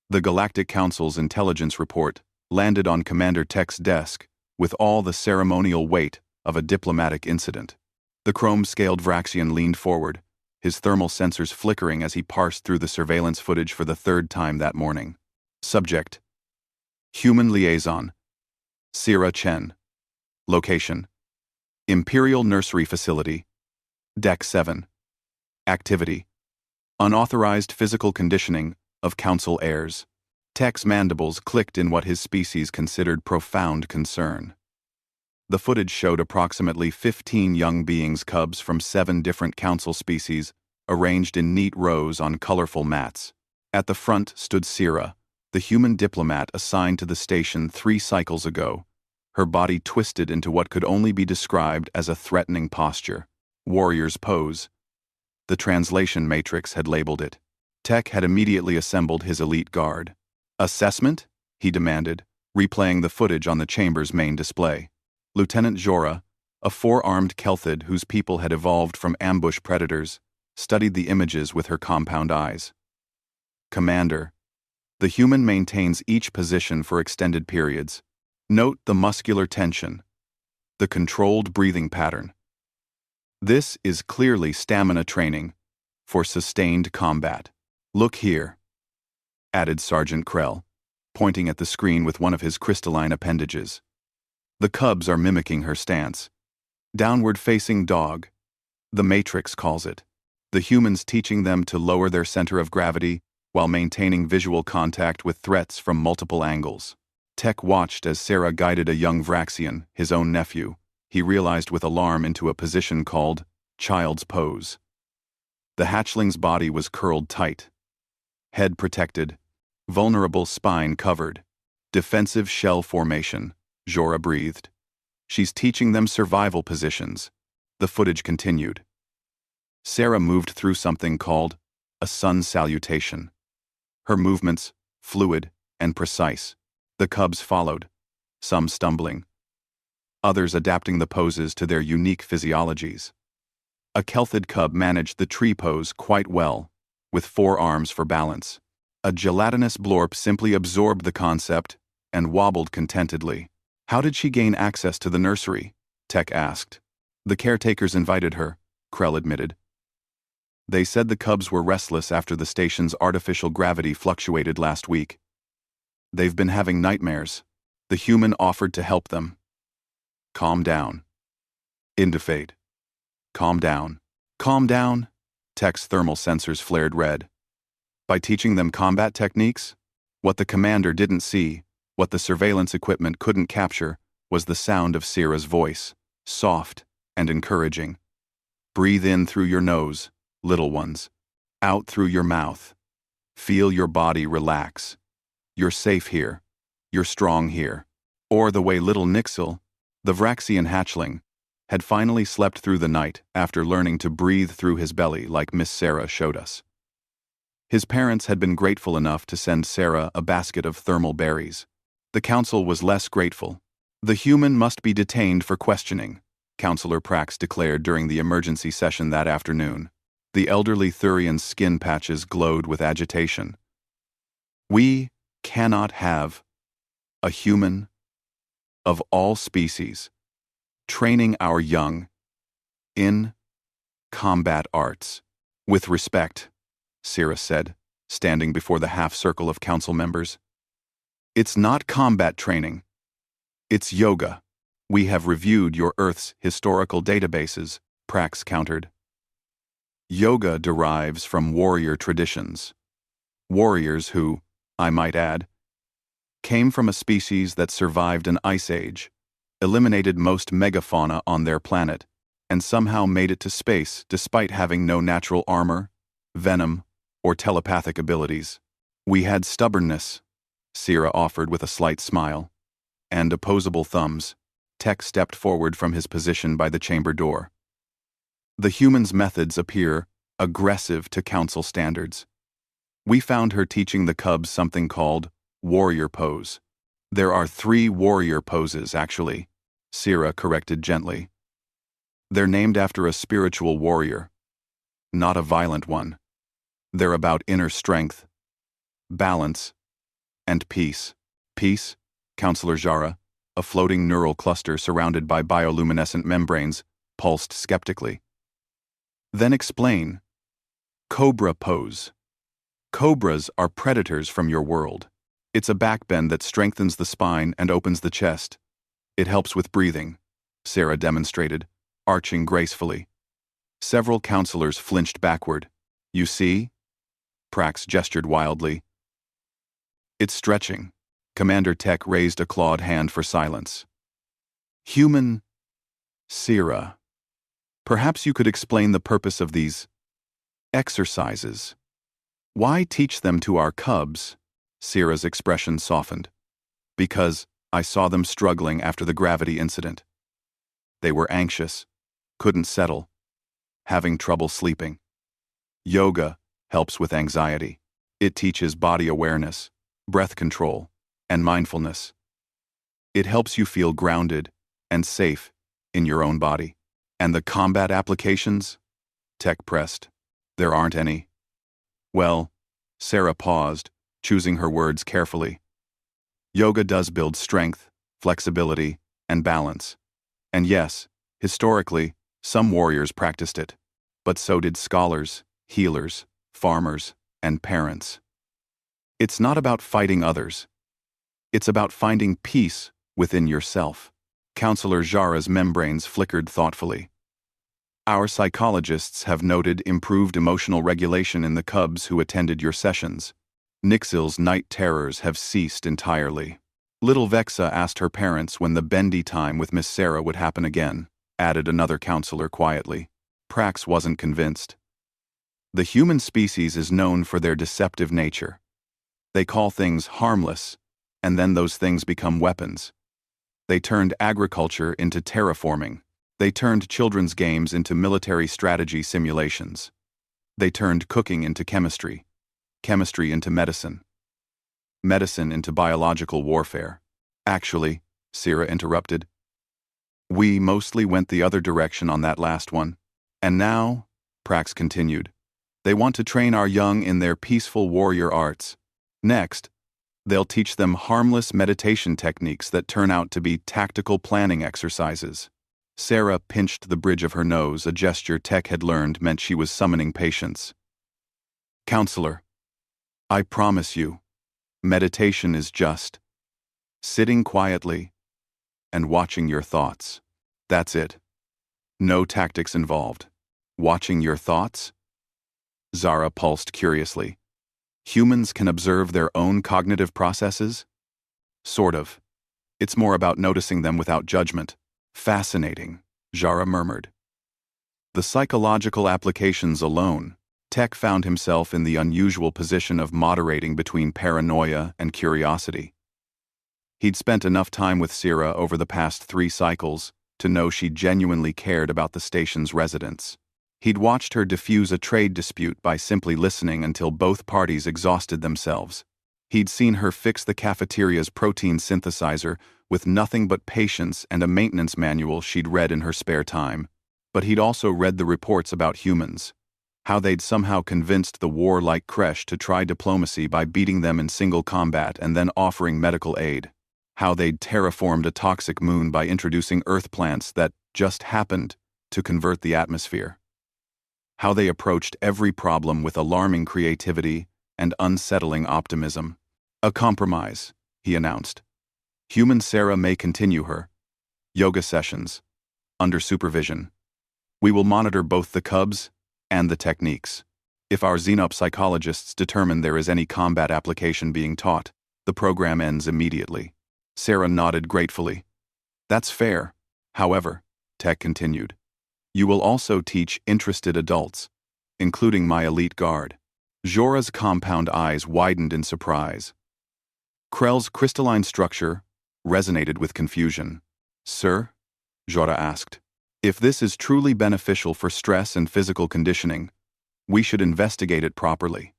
The Galactic Council's intelligence report landed on Commander Tech's desk with all the ceremonial weight of a diplomatic incident. The chrome-scaled Vraxian leaned forward, his thermal sensors flickering as he parsed through the surveillance footage for the third time that morning. Subject: Human Liaison, Sira Chen. Location: Imperial Nursery Facility, Deck 7. Activity: Unauthorized physical conditioning of Council heirs. Tech's mandibles clicked in what his species considered profound concern. The footage showed approximately 15 young beings cubs from 7 different Council species arranged in neat rows on colorful mats. At the front stood Sira, the human diplomat assigned to the station 3 cycles ago, her body twisted into what could only be described as a threatening posture. Warrior's pose. The translation matrix had labeled it. Tech had immediately assembled his elite guard. Assessment? He demanded, replaying the footage on the chamber's main display. Lieutenant Jorah, a 4-armed Kelthid whose people had evolved from ambush predators, studied the images with her compound eyes. Commander, the human maintains each position for extended periods. Note the muscular tension, the controlled breathing pattern. This is clearly stamina training for sustained combat. Look here, added Sergeant Krell, pointing at the screen with one of his crystalline appendages. The cubs are mimicking her stance. Downward-facing dog, the Matrix calls it. The humans teaching them to lower their center of gravity while maintaining visual contact with threats from multiple angles. Tech watched as Sarah guided a young Vraxian, his own nephew. He realized with alarm into a position called child's pose. The hatchling's body was curled tight, head protected, vulnerable spine covered. Defensive shell formation, Jorah breathed. She's teaching them survival positions. The footage continued. Sarah moved through something called a sun salutation. Her movements, fluid and precise. The cubs followed, some stumbling, others adapting the poses to their unique physiologies. A Kelthid cub managed the tree pose quite well, with 4 arms for balance. A gelatinous blorp simply absorbed the concept and wobbled contentedly. How did she gain access to the nursery? Tech asked. The caretakers invited her, Krell admitted. They said the cubs were restless after the station's artificial gravity fluctuated last week. They've been having nightmares. The human offered to help them. Calm down. Indifade. Calm down. Calm down. Tech's thermal sensors flared red. By teaching them combat techniques, what the commander didn't see, what the surveillance equipment couldn't capture, was the sound of Sira's voice, soft and encouraging. Breathe in through your nose, little ones. Out through your mouth. Feel your body relax. You're safe here. You're strong here. Or the way little Nixil, the Vraxian hatchling, had finally slept through the night after learning to breathe through his belly like Miss Sarah showed us. His parents had been grateful enough to send Sarah a basket of thermal berries. The council was less grateful. The human must be detained for questioning, Counselor Prax declared during the emergency session that afternoon. The elderly Thurian's skin patches glowed with agitation. We cannot have a human of all species training our young in combat arts. With respect, Sira said, standing before the half-circle of council members. It's not combat training. It's yoga. We have reviewed your Earth's historical databases, Prax countered. Yoga derives from warrior traditions. Warriors who, I might add, came from a species that survived an ice age, eliminated most megafauna on their planet, and somehow made it to space despite having no natural armor, venom, or telepathic abilities. We had stubbornness, Sira offered with a slight smile, and opposable thumbs. Tech stepped forward from his position by the chamber door. The human's methods appear aggressive to council standards. We found her teaching the cubs something called warrior pose. There are 3 warrior poses, actually, Sira corrected gently. They're named after a spiritual warrior, not a violent one. They're about inner strength, balance, And peace. Peace, Counselor Jara, a floating neural cluster surrounded by bioluminescent membranes, pulsed skeptically. Then explain. Cobra pose. Cobras are predators from your world. It's a backbend that strengthens the spine and opens the chest. It helps with breathing, Sarah demonstrated, arching gracefully. Several counselors flinched backward. You see? Prax gestured wildly. It's stretching. Commander Tech raised a clawed hand for silence. Human Sarah. Perhaps you could explain the purpose of these exercises. Why teach them to our cubs? Sarah's expression softened. Because I saw them struggling after the gravity incident. They were anxious, couldn't settle, having trouble sleeping. Yoga helps with anxiety. It teaches body awareness, breath control, and mindfulness. It helps you feel grounded and safe in your own body. And the combat applications? Tech pressed. There aren't any. Well, Sarah paused, choosing her words carefully. Yoga does build strength, flexibility, and balance. And yes, historically, some warriors practiced it. But so did scholars, healers, farmers, and parents. It's not about fighting others. It's about finding peace within yourself. Counselor Jara's membranes flickered thoughtfully. Our psychologists have noted improved emotional regulation in the cubs who attended your sessions. Nixil's night terrors have ceased entirely. Little Vexa asked her parents when the bendy time with Miss Sarah would happen again, added another counselor quietly. Prax wasn't convinced. The human species is known for their deceptive nature. They call things harmless, and then those things become weapons. They turned agriculture into terraforming. They turned children's games into military strategy simulations. They turned cooking into chemistry, chemistry into medicine, medicine into biological warfare. Actually, Sarah interrupted, we mostly went the other direction on that last one. And now, Prax continued, they want to train our young in their peaceful warrior arts. Next, they'll teach them harmless meditation techniques that turn out to be tactical planning exercises. Sarah pinched the bridge of her nose, a gesture Tech had learned meant she was summoning patience. Counselor, I promise you, meditation is just sitting quietly and watching your thoughts. That's it. No tactics involved. Watching your thoughts? Zara pulsed curiously. Humans can observe their own cognitive processes? Sort of. It's more about noticing them without judgment. Fascinating, Jara murmured. The psychological applications alone, Tech found himself in the unusual position of moderating between paranoia and curiosity. He'd spent enough time with Sarah over the past 3 cycles to know she genuinely cared about the station's residents. He'd watched her diffuse a trade dispute by simply listening until both parties exhausted themselves. He'd seen her fix the cafeteria's protein synthesizer with nothing but patience and a maintenance manual she'd read in her spare time. But he'd also read the reports about humans, how they'd somehow convinced the warlike Kresh to try diplomacy by beating them in single combat and then offering medical aid, how they'd terraformed a toxic moon by introducing earth plants that just happened to convert the atmosphere, how they approached every problem with alarming creativity and unsettling optimism. A compromise, he announced. Human Sarah may continue her yoga sessions, under supervision. We will monitor both the cubs and the techniques. If our xenop psychologists determine there is any combat application being taught, the program ends immediately. Sarah nodded gratefully. That's fair. However, Tech continued, you will also teach interested adults, including my elite guard. Jora's compound eyes widened in surprise. Krell's crystalline structure resonated with confusion. Sir? Jora asked. If this is truly beneficial for stress and physical conditioning, we should investigate it properly.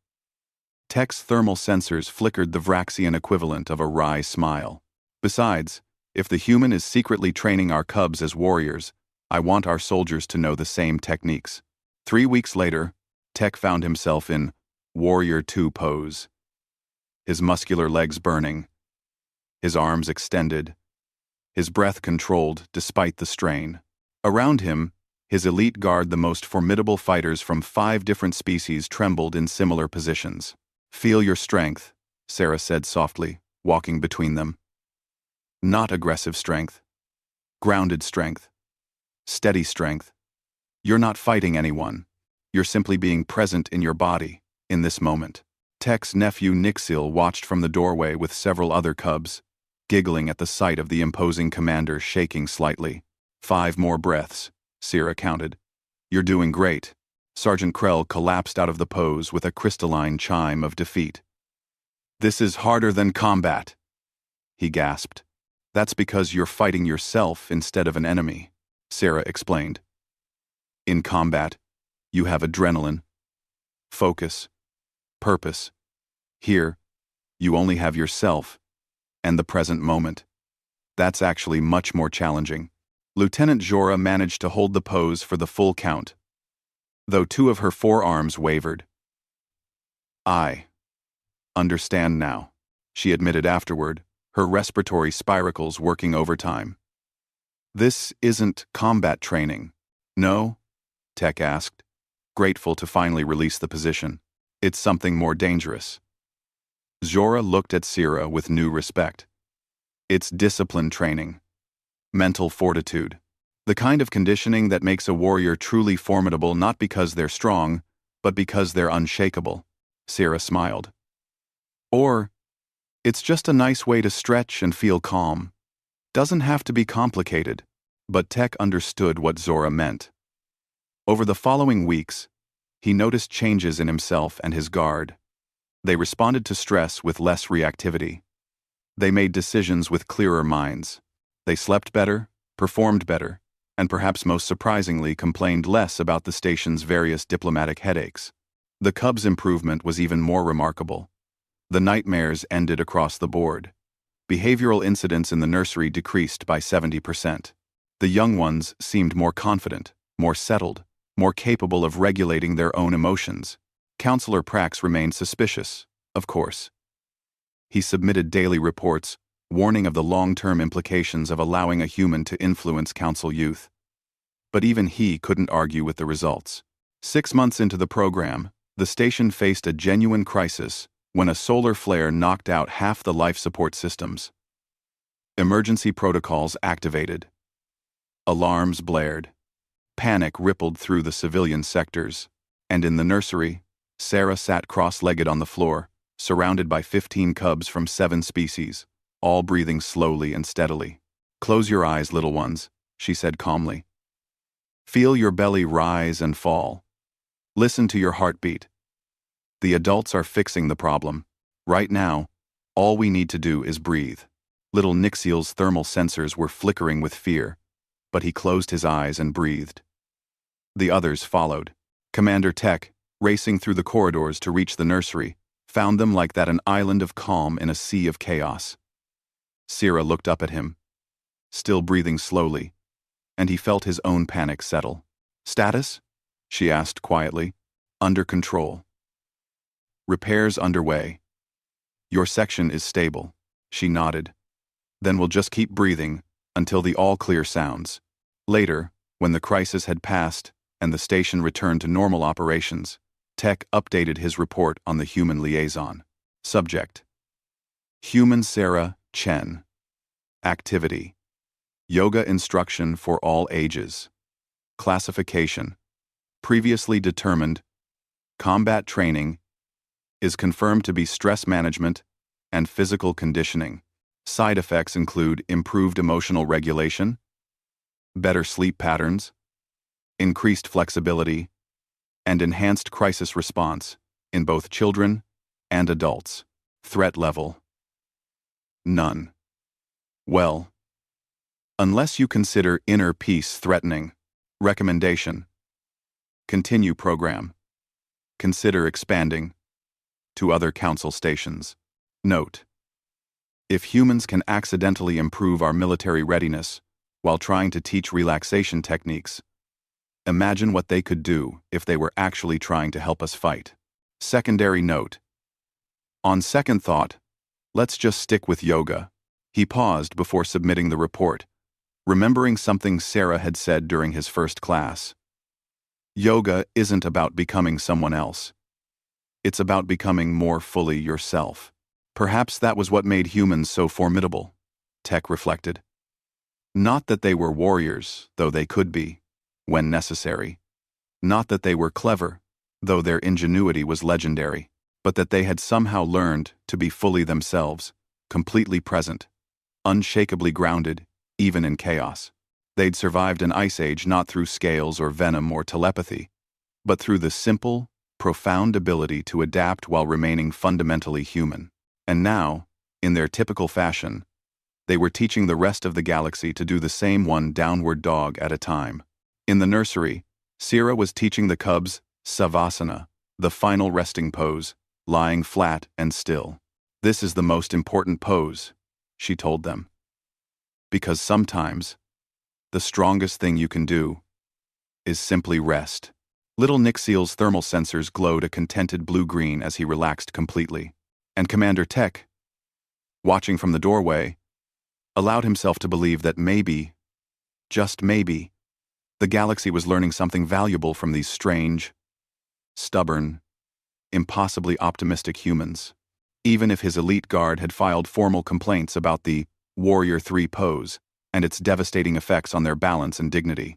Tech's thermal sensors flickered the Vraxian equivalent of a wry smile. Besides, if the human is secretly training our cubs as warriors, I want our soldiers to know the same techniques. 3 weeks later, Tech found himself in Warrior 2 pose. his muscular legs burning, his arms extended, his breath controlled despite the strain. Around him, his elite guard, the most formidable fighters from 5 different species, trembled in similar positions. "Feel your strength," Sarah said softly, walking between them. "Not aggressive strength. Grounded strength. Steady strength. You're not fighting anyone. You're simply being present in your body, in this moment." Tech's nephew Nixil watched from the doorway with several other cubs, giggling at the sight of the imposing commander shaking slightly. 5 more breaths, Sarah counted. "You're doing great." Sergeant Krell collapsed out of the pose with a crystalline chime of defeat. "This is harder than combat," he gasped. "That's because you're fighting yourself instead of an enemy," Sarah explained. "In combat, you have adrenaline, focus, purpose. Here, you only have yourself and the present moment. That's actually much more challenging." Lieutenant Jorah managed to hold the pose for the full count, though 2 of her forearms wavered. "I understand now," she admitted afterward, her respiratory spiracles working overtime. "This isn't combat training." "No?" Tech asked, grateful to finally release the position. "It's something more dangerous." Jorah looked at Sarah with new respect. "It's discipline training. Mental fortitude. The kind of conditioning that makes a warrior truly formidable not because they're strong, but because they're unshakable." Sarah smiled. "Or, it's just a nice way to stretch and feel calm. Doesn't have to be complicated." But Tech understood what Jorah meant. Over the following weeks, he noticed changes in himself and his guard. They responded to stress with less reactivity. They made decisions with clearer minds. They slept better, performed better, and perhaps most surprisingly complained less about the station's various diplomatic headaches. The cubs' improvement was even more remarkable. The nightmares ended across the board. Behavioral incidents in the nursery decreased by 70%. The young ones seemed more confident, more settled, more capable of regulating their own emotions. Counselor Prax remained suspicious, of course. He submitted daily reports, warning of the long-term implications of allowing a human to influence council youth. But even he couldn't argue with the results. 6 months into the program, the station faced a genuine crisis when a solar flare knocked out half the life support systems. Emergency protocols activated. Alarms blared. Panic rippled through the civilian sectors. And in the nursery, Sarah sat cross-legged on the floor, surrounded by 15 cubs from 7 species, all breathing slowly and steadily. "Close your eyes, little ones," she said calmly. "Feel your belly rise and fall. Listen to your heartbeat. The adults are fixing the problem. Right now, all we need to do is breathe." Little Nixil's thermal sensors were flickering with fear, but he closed his eyes and breathed. The others followed. Commander Tech, racing through the corridors to reach the nursery, found them like that, an island of calm in a sea of chaos. Sarah looked up at him, still breathing slowly, and he felt his own panic settle. "Status?" she asked quietly. "Under control. Repairs underway. Your section is stable." She nodded. "Then we'll just keep breathing until the all-clear sounds." Later, when the crisis had passed and the station returned to normal operations, Tech updated his report on the human liaison. Subject: Human Sarah Chen. Activity: Yoga instruction for all ages. Classification: Previously determined. Combat training is confirmed to be stress management and physical conditioning. Side effects include improved emotional regulation, better sleep patterns, increased flexibility, and enhanced crisis response in both children and adults. Threat level: none. Well, unless you consider inner peace threatening. Recommendation: continue program. Consider expanding to other council stations. Note: if humans can accidentally improve our military readiness while trying to teach relaxation techniques, imagine what they could do if they were actually trying to help us fight. Secondary note: On second thought, let's just stick with yoga. He paused before submitting the report, remembering something Sarah had said during his first class. Yoga isn't about becoming someone else. It's about becoming more fully yourself. Perhaps that was what made humans so formidable, Tech reflected. Not that they were warriors, though they could be, when necessary. Not that they were clever, though their ingenuity was legendary, but that they had somehow learned to be fully themselves, completely present, unshakably grounded, even in chaos. They'd survived an ice age not through scales or venom or telepathy, but through the simple, profound ability to adapt while remaining fundamentally human. And now, in their typical fashion, they were teaching the rest of the galaxy to do the same one downward dog at a time. In the nursery, Sira was teaching the cubs Savasana, the final resting pose, lying flat and still. This is the most important pose, she told them. Because sometimes, the strongest thing you can do is simply rest. Little Nixiel's thermal sensors glowed a contented blue-green as he relaxed completely. And Commander Tech, watching from the doorway, allowed himself to believe that maybe, just maybe, the galaxy was learning something valuable from these strange, stubborn, impossibly optimistic humans. Even if his elite guard had filed formal complaints about the Warrior 3 pose and its devastating effects on their balance and dignity.